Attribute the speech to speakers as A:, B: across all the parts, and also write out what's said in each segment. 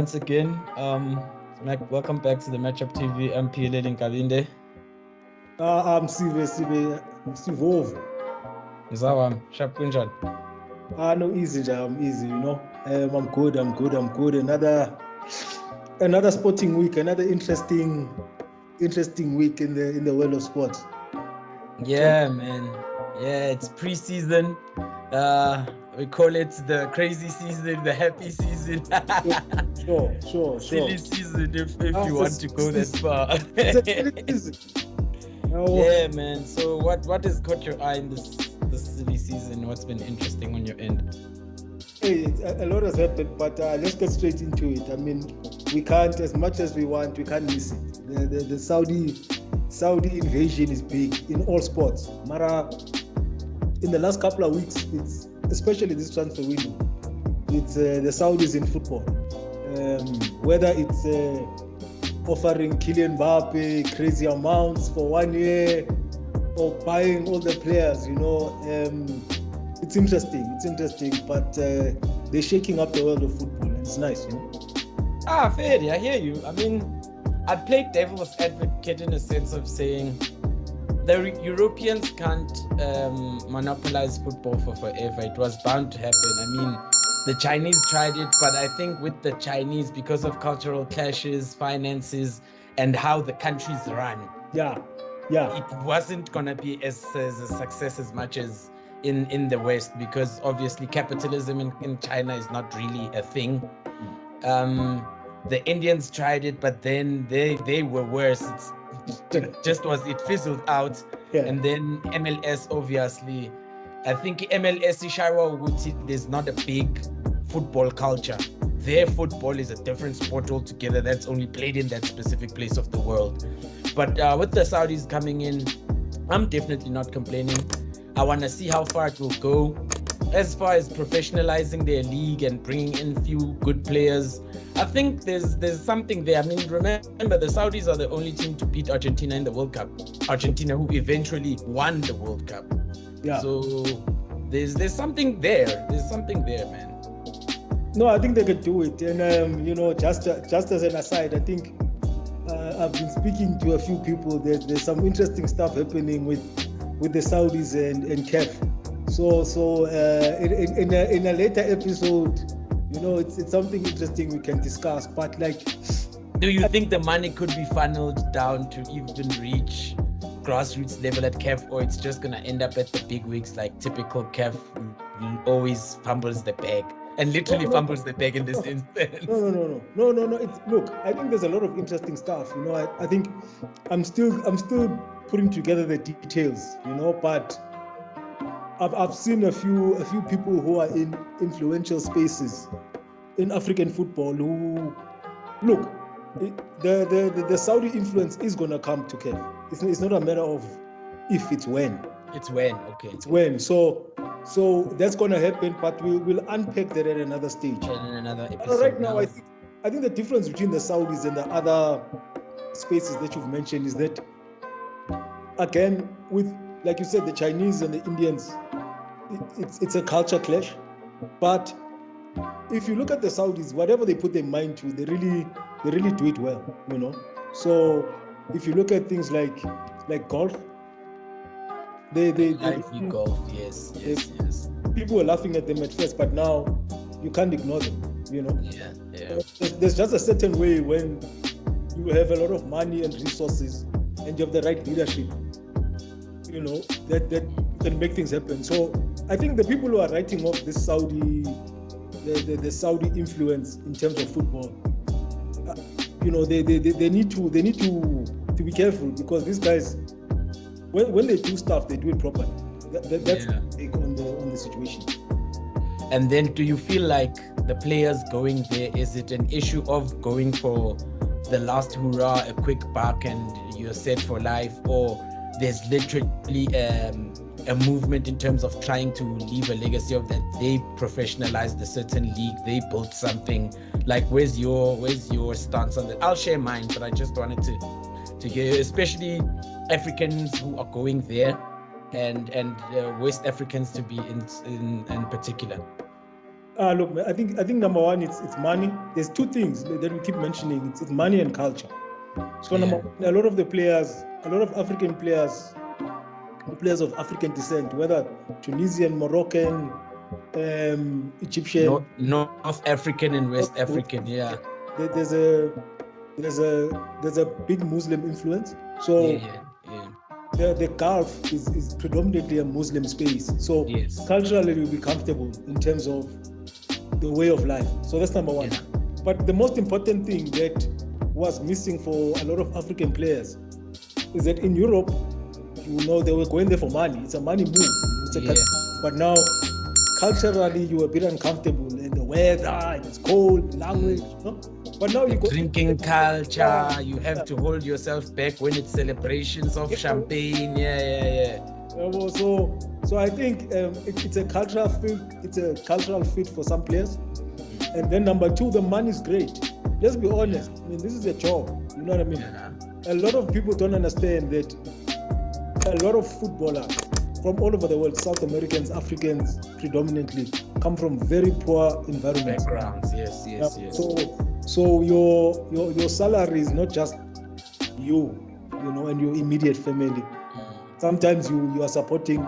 A: once again, welcome back to the Matchup TV. I'm Pile Kalinde.
B: I'm Sivovo.
A: Zawam, sharp kunjan.
B: No, easy, I'm easy, I'm good. Another sporting week, another interesting week in the world of sport.
A: Yeah, man. Yeah, it's preseason. We call it the crazy season, the happy season.
B: Sure.
A: Silly season, if you want to go that far.
B: It's a silly season.
A: Yeah, man. So what has caught your eye in this silly season? What's been interesting on your end?
B: Hey, a lot has happened, but let's get straight into it. I mean, we can't, as much as we want, we can't miss it. The Saudi invasion is big in all sports. Mara, in the last couple of weeks, it's especially this transfer window. It's the Saudis in football. Whether it's offering Kylian Mbappe crazy amounts for 1 year or buying all the players, it's interesting, but they're shaking up the world of football, and it's nice,
A: Fair, I hear you. I mean, I'd play devil's advocate in a sense of saying the Europeans can't monopolize football for forever. It was bound to happen. I mean, the Chinese tried it, but I think with the Chinese, because of cultural clashes, finances, and how the countries run, it wasn't gonna be as a success as much as in the West, because obviously capitalism in China is not really a thing. The Indians tried it, but then they were worse. It fizzled out.
B: Yeah.
A: And then MLS, obviously, I think MLS Ishawa, there's not a big football culture. Their football is a different sport altogether that's only played in that specific place of the world. But with the Saudis coming in, I'm definitely not complaining. I want to see how far it will go. As far as professionalizing their league and bringing in few good players, I think there's something there. I mean, remember, the Saudis are the only team to beat Argentina in the World Cup. Argentina, who eventually won the World Cup.
B: Yeah.
A: So there's something there. There's something there, man.
B: No, I think they could do it. And just as an aside, I think I've been speaking to a few people. There's some interesting stuff happening with the Saudis and CAF. So in a later episode, it's something interesting we can discuss. But
A: do you think the money could be funneled down to even reach grassroots level at CAF, or it's just gonna end up at the big wigs like typical CAF always fumbles the bag and literally fumbles the bag in this instance?
B: No. Look, I think there's a lot of interesting stuff. I think I'm still putting together the details. But I've seen a few people who are in influential spaces in African football who look. The Saudi influence is gonna come to CAF. It's not a matter of if, it's when.
A: It's when, okay.
B: It's when. So that's gonna happen, but we'll unpack that at another stage.
A: In another episode.
B: Right now, I think the difference between the Saudis and the other spaces that you've mentioned is that, again, with, like you said, the Chinese and the Indians, it's a culture clash. But if you look at the Saudis, whatever they put their mind to, they really do it well, So if you look at things like golf, they
A: golf, yes.
B: People were laughing at them at first, but now you can't ignore them,
A: Yeah.
B: There's just a certain way when you have a lot of money and resources and you have the right leadership, that can make things happen. So I think the people who are writing off this Saudi, the Saudi influence in terms of football, they need to be careful, because these guys, when they do stuff, they do it properly. That's the take on the situation.
A: And then, do you feel like the players going there, is it an issue of going for the last hurrah, a quick buck, and you're set for life, or there's literally a movement in terms of trying to leave a legacy of that they professionalized a certain league, they built something? Like, where's your stance on that? I'll share mine, but I just wanted to hear, especially Africans who are going there, and West Africans to be in particular.
B: Look, man, I think number one, it's money. There's two things that we keep mentioning. It's money and culture. So number one, a lot of African players, players of African descent, whether Tunisian, Moroccan, Egyptian,
A: North African and West African, yeah.
B: There's a big Muslim influence. So the Gulf is predominantly a Muslim space. So culturally we'll be comfortable in terms of the way of life. So that's number one. Yeah. But the most important thing that was missing for a lot of African players is that in Europe, they were going there for money. It's a money move. But now, culturally, you were a bit uncomfortable, and the weather, and it's cold, language. But now you go
A: drinking culture. You have to hold yourself back when it's celebrations of champagne.
B: So I think it's a cultural fit. It's a cultural fit for some players. And then number two, the money is great. Let's be honest. I mean, this is a job. You know what I mean? Yeah. A lot of people don't understand that a lot of footballers from all over the world, South Americans, Africans predominantly, come from very poor environments.
A: Backgrounds, yes.
B: So your salary is not just you know, and your immediate family. Sometimes you are supporting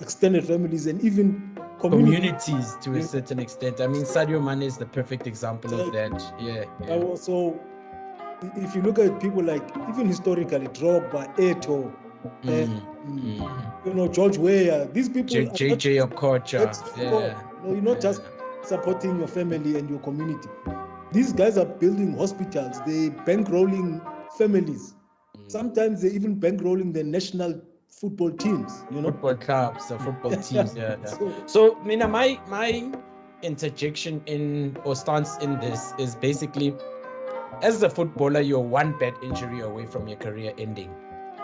B: extended families and even
A: communities to a certain extent. I mean, Sadio Mane is the perfect example of that. Yeah.
B: So if you look at people like, even historically, Drogba, Eto'o, you know, George Weah, these people,
A: JJ Okocha.
B: You're not just supporting your family and your community. These guys are building hospitals. They bankrolling families. Sometimes they even bankrolling the national football teams, you know,
A: football clubs, football teams. So Mina, my interjection in or stance in this is basically, as a footballer, you're one bad injury away from your career ending.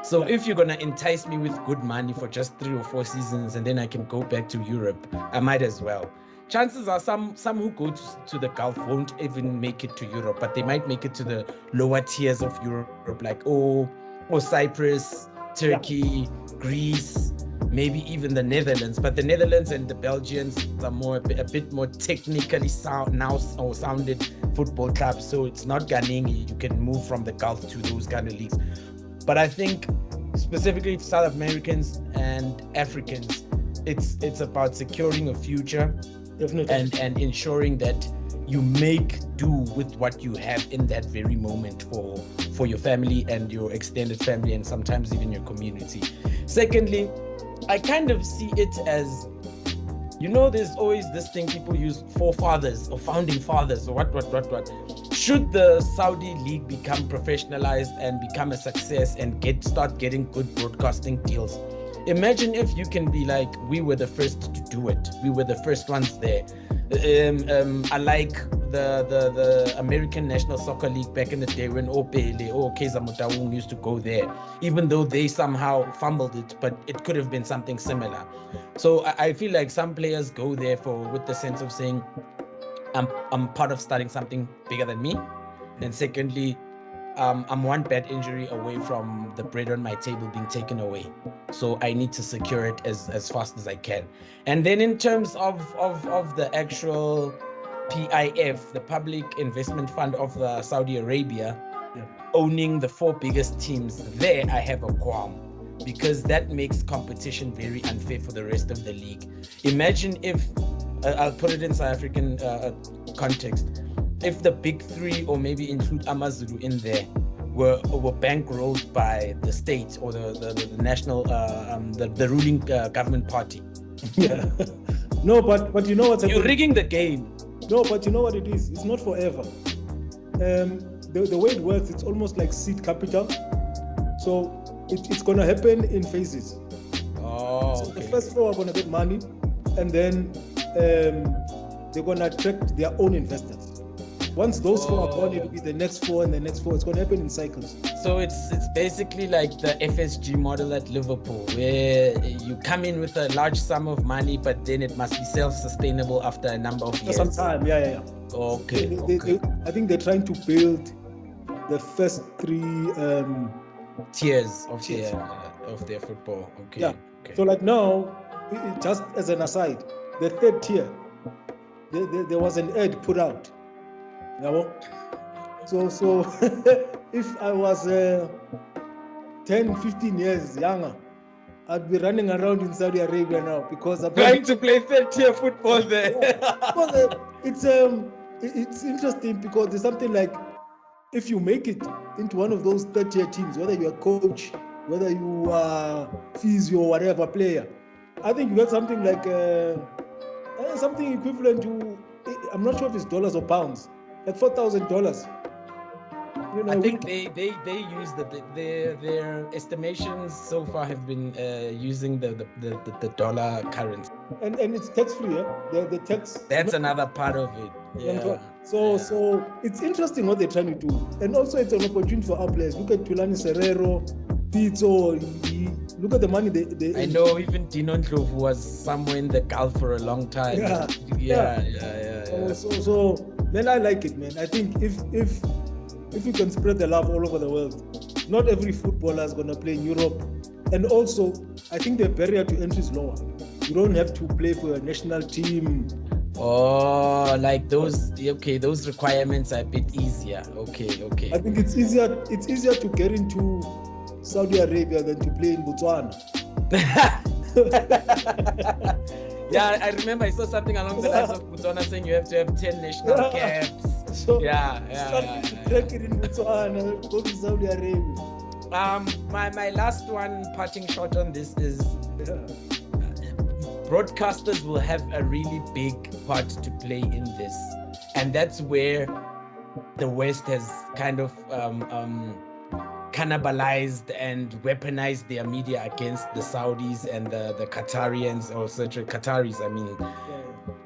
A: So if you're gonna entice me with good money for just 3 or 4 seasons and then I can go back to Europe, I might as well. Chances are some who go to the Gulf won't even make it to Europe, but they might make it to the lower tiers of Europe, like or Cyprus, Turkey, Greece, maybe even the Netherlands. But the Netherlands and the Belgians are a bit more technically sounded football clubs. So it's not Ghanaian. You can move from the Gulf to those kind of leagues. But I think specifically for South Americans and Africans, it's about securing a future.
B: Definitely.
A: And ensuring that you make do with what you have in that very moment for your family and your extended family and sometimes even your community. Secondly, I kind of see it as, you know, there's always this thing people use, forefathers or founding fathers or what. Should the Saudi league become professionalized and become a success and start getting good broadcasting deals, imagine if you can be like, we were the first to do it. We were the first ones there. I like the American National Soccer League back in the day when Opele or Kaizer Motaung used to go there, even though they somehow fumbled it, but it could have been something similar. So I feel like some players go there with the sense of saying, I'm part of starting something bigger than me. And secondly, I'm one bad injury away from the bread on my table being taken away. So I need to secure it as fast as I can. And then in terms of the actual PIF, the Public Investment Fund of Saudi Arabia, owning the 4 biggest teams, there I have a qualm, because that makes competition very unfair for the rest of the league. Imagine if, I'll put it in South African context, if the big 3, or maybe include Amazulu in there, were bankrolled by the state or the national, the ruling government party.
B: Yeah. No, but you know what's
A: you're rigging the game.
B: No, but you know what it is? It's not forever. The way it works, it's almost like seed capital. So it's going to happen in phases.
A: So
B: the first 4 are going to get money, and then they're going to attract their own investors. Once those 4 are gone, it'll be the next 4 and the next 4. It's going to happen in cycles.
A: So it's basically like the FSG model at Liverpool, where you come in with a large sum of money, but then it must be self-sustainable after a number of years.
B: For some time, yeah.
A: Okay.
B: I think they're trying to build the first 3
A: tiers of their football. Okay.
B: Yeah.
A: Okay.
B: So like now, just as an aside, the 3rd tier there was an ad put out. You know? So if I was 10, 15 years younger, I'd be running around in Saudi Arabia now because I'm
A: trying to play third-tier football there.
B: Because it's interesting because there's something like, if you make it into one of those third-tier teams, whether you're a coach, whether you are physio or whatever player, I think you get something like something equivalent to, I'm not sure if it's dollars or pounds, like $4,000. You know,
A: I think they use their estimations so far have been using the dollar currency.
B: And it's tax free, yeah? The tax.
A: That's another part of it. Yeah.
B: So it's interesting what they're trying to do, and also it's an opportunity for our players. Look at Tulani Serrero, Pizzo. Look at the money they.
A: I know even Dinon Ndlovu was somewhere in the Gulf for a long time. Yeah.
B: So man, I like it, man. I think if you can spread the love all over the world, not every footballer is going to play in Europe. And also, I think the barrier to entry is lower. You don't have to play for a national team.
A: Oh, like those requirements are a bit easier. Okay.
B: I think it's easier to get into Saudi Arabia than to play in Botswana.
A: Yeah, I remember I saw something along the lines of Botswana saying you have to have 10 national caps.
B: So
A: Take
B: it in Botswana, go to Saudi Arabia.
A: My last one parting shot on this is broadcasters will have a really big part to play in this, and that's where the West has kind of cannibalized and weaponized their media against the Saudis and the Qatarians, or Qataris, I mean.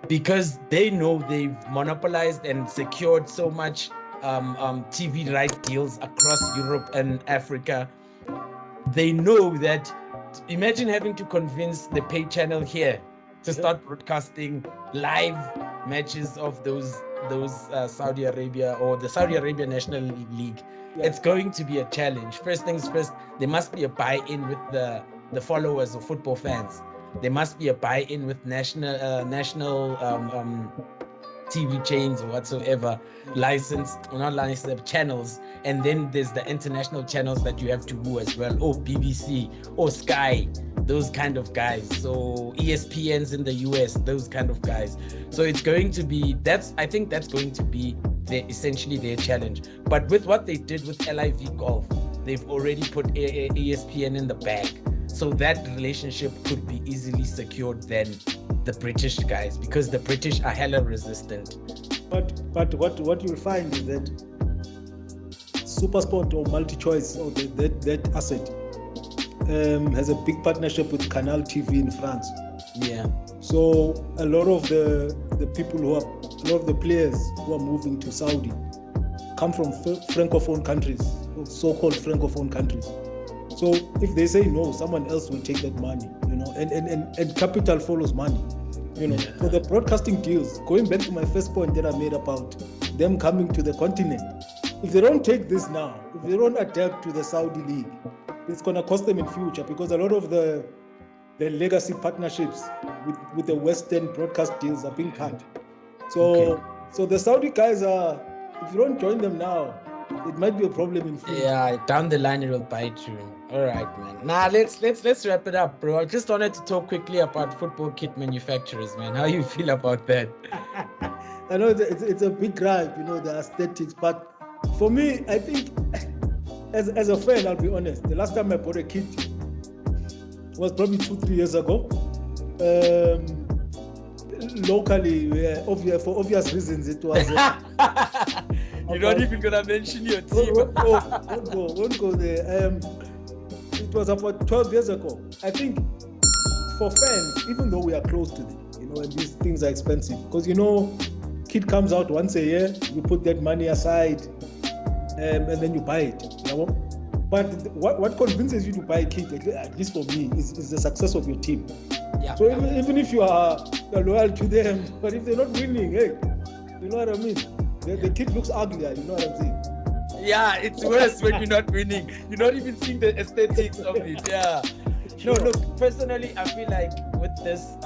A: Because they know they've monopolized and secured so much TV right deals across Europe and Africa. They know that, imagine having to convince the pay channel here to start broadcasting live matches of those Saudi Arabia or the Saudi Arabia National League. It's going to be a challenge. First things first, there must be a buy-in with the followers of football fans. There must be a buy-in with national TV chains or whatsoever, licensed channels, and then there's the international channels that you have to woo as well, or BBC or Sky, those kind of guys. So ESPN's in the US, those kind of guys. So it's going to be I think that's going to be essentially their challenge. But with what they did with LIV Golf, they've already put ESPN in the bag. So that relationship could be easily secured than the British guys, because the British are hella resistant.
B: But what you'll find is that SuperSport or MultiChoice, or that asset, has a big partnership with Canal TV in France.
A: Yeah.
B: So a lot of the players who are moving to Saudi come from francophone countries, so-called francophone countries. So if they say no, someone else will take that money, and capital follows money, So the broadcasting deals, going back to my first point that I made about them coming to the continent, if they don't take this now, if they don't adapt to the Saudi league, it's going to cost them in future, because a lot of the legacy partnerships with the Western broadcast deals are being cut. So the Saudi guys if you don't join them now, it might be a problem in future.
A: Yeah, down the line it will bite you. All right, man. Now let's wrap it up, bro. I just wanted to talk quickly about football kit manufacturers, man. How you feel about that?
B: I know it's a big gripe, the aesthetics, but for me, I think as a fan, I'll be honest, the last time I bought a kit was probably 2-3 years ago. Locally, for obvious reasons, it was.
A: You're not even gonna mention your team.
B: Won't go there. It was about 12 years ago. I think for fans, even though we are close to them, and these things are expensive, because kit comes out once a year, you put that money aside, and then you buy it. But what convinces you to buy a kit, at least for me, is the success of your team.
A: Yeah.
B: So even if you are loyal to them, but if they're not winning, hey, you know what I mean? The kit looks uglier, you know what I'm saying?
A: Yeah, it's worse when you're not winning. You're not even seeing the aesthetics of it. Yeah. No, look, personally, I feel like with this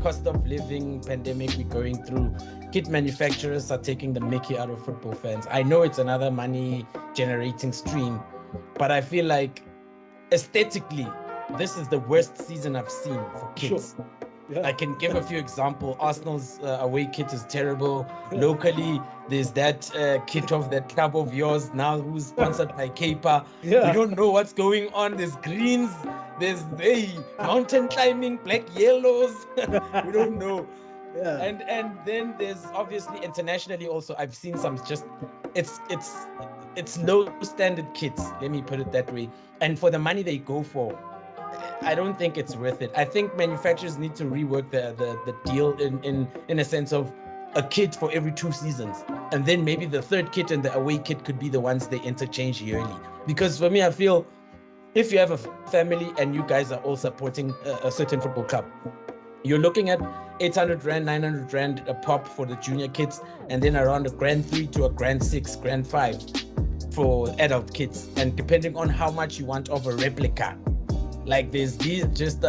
A: cost of living pandemic we're going through, kit manufacturers are taking the mickey out of football fans. I know it's another money generating stream, but I feel like aesthetically, this is the worst season I've seen for kids.
B: Sure. Yeah.
A: I can give a few examples. Arsenal's away kit is terrible. Locally, there's that kit of that club of yours now who's sponsored by Caper.
B: Yeah.
A: We don't know what's going on. There's greens, there's mountain climbing, black yellows. We don't know.
B: Yeah.
A: And then there's obviously internationally also I've seen some just it's low standard kits, let me put it that way. And for the money they go for, I don't think it's worth it. I think manufacturers need to rework the deal in a sense of a kit for every 2 seasons. And then maybe the third kit and the away kit could be the ones they interchange yearly. Because for me, I feel if you have a family and you guys are all supporting a certain football club, you're looking at 800 Rand, 900 Rand a pop for the junior kits, and then around a grand 3 to a grand 6, grand 5 for adult kits. And depending on how much you want of a replica, like there's these just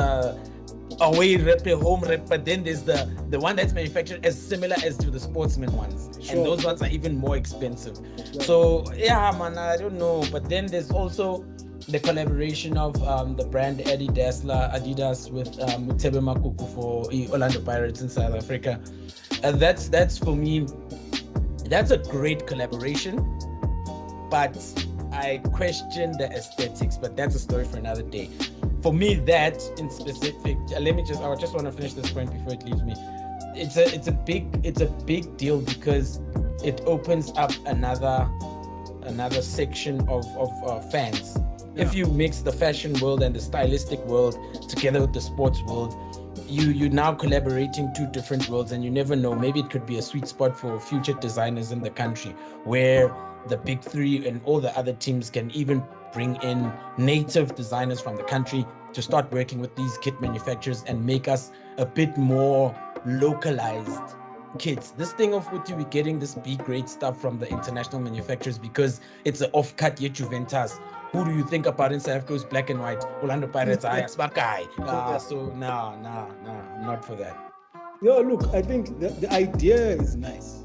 A: away rep, home rep, but then there's the one that's manufactured as similar as to the sportsman ones. Sure. And those ones are even more expensive. Yeah. So yeah, man, I don't know. But then there's also the collaboration of the brand Adidas with Mutebe Makuku for Orlando Pirates in South Africa. And that's for me, that's a great collaboration. But I question the aesthetics, but that's a story for another day. For me, that in specific, I just want to finish this point before it leaves me. It's a big deal because it opens up another section of fans. Yeah. If you mix the fashion world and the stylistic world together with the sports world, you're now collaborating 2 different worlds, and you never know, maybe it could be a sweet spot for future designers in the country where the big 3 and all the other teams can even bring in native designers from the country to start working with these kit manufacturers and make us a bit more localized kits. This thing of we're getting this B-grade stuff from the international manufacturers because it's an off-cut yet Juventus. Who do you think about in South Africa's black and white? Orlando Pirates, so no, I'm not for that.
B: Yeah, look, I think the idea is nice,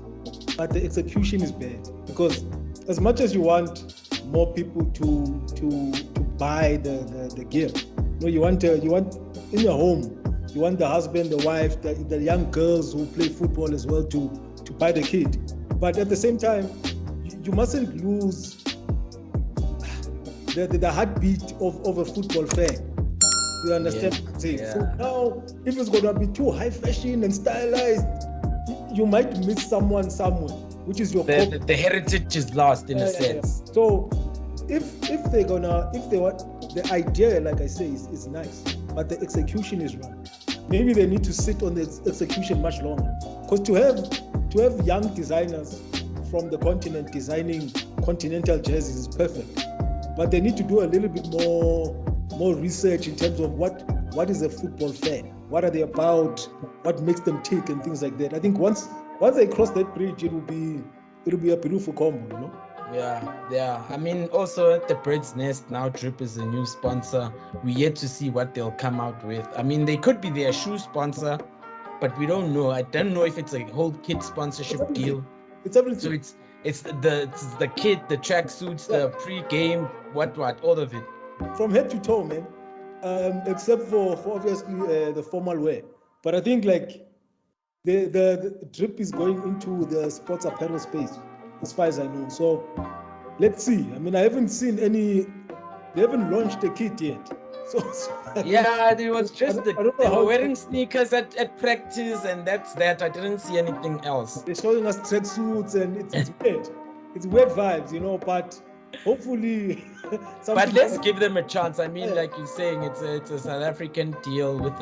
B: but the execution is bad, because as much as you want more people to buy the gear, you want in your home, you want the husband, the wife, the young girls who play football as well to buy the kit. But at the same time, you mustn't lose the heartbeat of a football fan. You understand what I'm saying? Yeah. So now, if it's gonna be too high fashion and stylized, you might miss someone somewhere, which is your
A: the heritage is lost in a sense.
B: Yeah. So if they want, the idea, like I say, is nice, but the execution is wrong. Maybe they need to sit on the execution much longer, because to have young designers from the continent designing continental jerseys is perfect, but they need to do a little bit more research in terms of what is a football fan, what are they about, what makes them tick, and things like that. I think once they cross that bridge, it'll be a beautiful combo,
A: Yeah. I mean, also at the Bird's Nest now, Drip is a new sponsor. We're yet to see what they'll come out with. I mean, they could be their shoe sponsor, but we don't know. I don't know if it's a whole kit sponsorship deal.
B: It's everything.
A: So it's the kit, the tracksuits, the pre-game, what, all of it.
B: From head to toe, man. Except for obviously the formal wear. But I think like the Drip is going into the sports apparel space, as far as I know. So let's see. I mean, I haven't seen they haven't launched a kit yet. So
A: yeah, it was just they were wearing sneakers at practice, and that's that. I didn't see anything else.
B: They're showing us tracksuits, and it's weird. It's weird vibes, but hopefully
A: but let's give them a chance. I mean, like you're saying, it's a South African deal with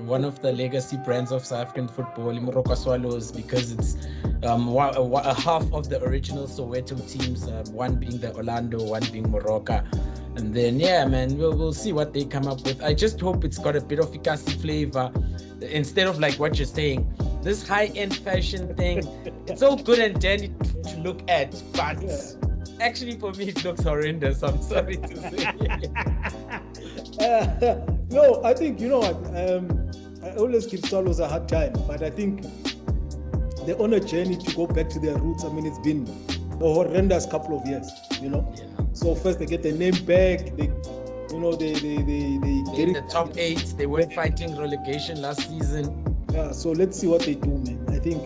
A: one of the legacy brands of South African football, Moroka Swallows, because it's a half of the original Soweto teams, one being the Orlando, one being Moroka. And then man, we'll see what they come up with. I just hope it's got a bit of Ikasi flavor instead of like what you're saying, this high-end fashion thing. It's all good and dandy to look at, but actually, for me, it looks horrendous. I'm sorry to say.
B: No, I think, you know what? I always give Swallows a hard time, but I think they're on a journey to go back to their roots. I mean, it's been a horrendous couple of years, you know.
A: Yeah.
B: So first they get their name back. They
A: in the top 8. They weren't fighting relegation last season.
B: Yeah. So let's see what they do, man. I think,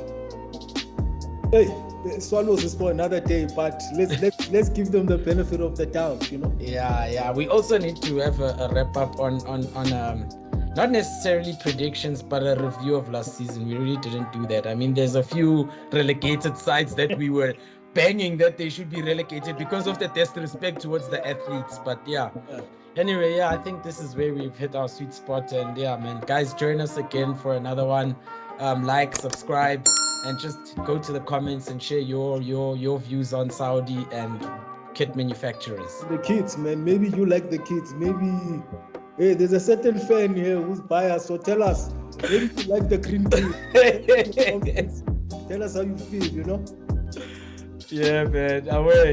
B: hey, the Swallows is for another day, but let's give them the benefit of the doubt, you know.
A: Yeah. We also need to have a wrap up on not necessarily predictions, but a review of last season. We really didn't do that. I mean, there's a few relegated sides that we were banging that they should be relegated because of the disrespect towards the athletes. But yeah. Anyway, I think this is where we've hit our sweet spot. And yeah, man, guys, join us again for another one. Like, subscribe, and just go to the comments and share your views on Saudi and kit manufacturers.
B: The kids, man. Maybe you like the kids. Maybe, hey, there's a certain fan here who's biased. So tell us, maybe you like the green tea. Tell us how you feel, you know.
A: Yeah, man.